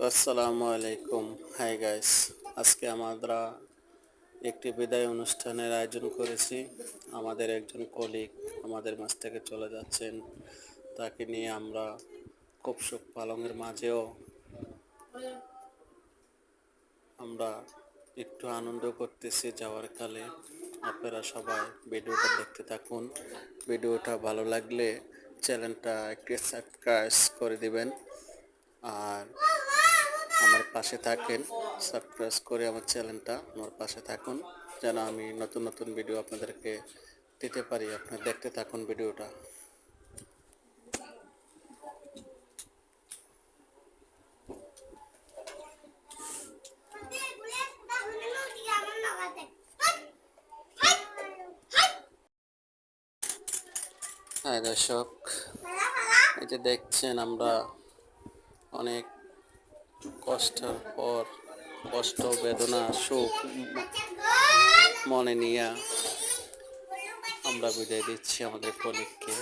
আসসালামু আলাইকুম। Hi guys, আজকে আমরা একটি বিদায় অনুষ্ঠানের আয়োজন করেছি। আমাদের একজন কলিগ আমাদের মাঝ থেকে চলে যাচ্ছেন, তাকে নিয়ে আমরা খুব শোক পালনের মাঝেও আমরা একটু আনন্দ করতেছি যাওয়ার কালে। আপনারা সবাই ভিডিওটা দেখতে থাকুন। ভিডিওটা ভালো লাগলে চ্যানেলটা একটু সাবস্ক্রাইব করে দিবেন, আর আমার পাশে থাকেন। সাবস্ক্রাইব করে আমার চ্যানেলটা আমার পাশে থাকুন, যেন আমি নতুন নতুন ভিডিও আপনাদেরকে দিতে পারি। আপনারা দেখতে থাকুন ভিডিওটা। হ্যাঁ দর্শক, এই যে দেখছেন আমরা অনেক কষ্টের পর কষ্ট, বেদনা, সুখ মনে নিয়ে আমরা বিদায় দিচ্ছি আমাদের কলিগকে।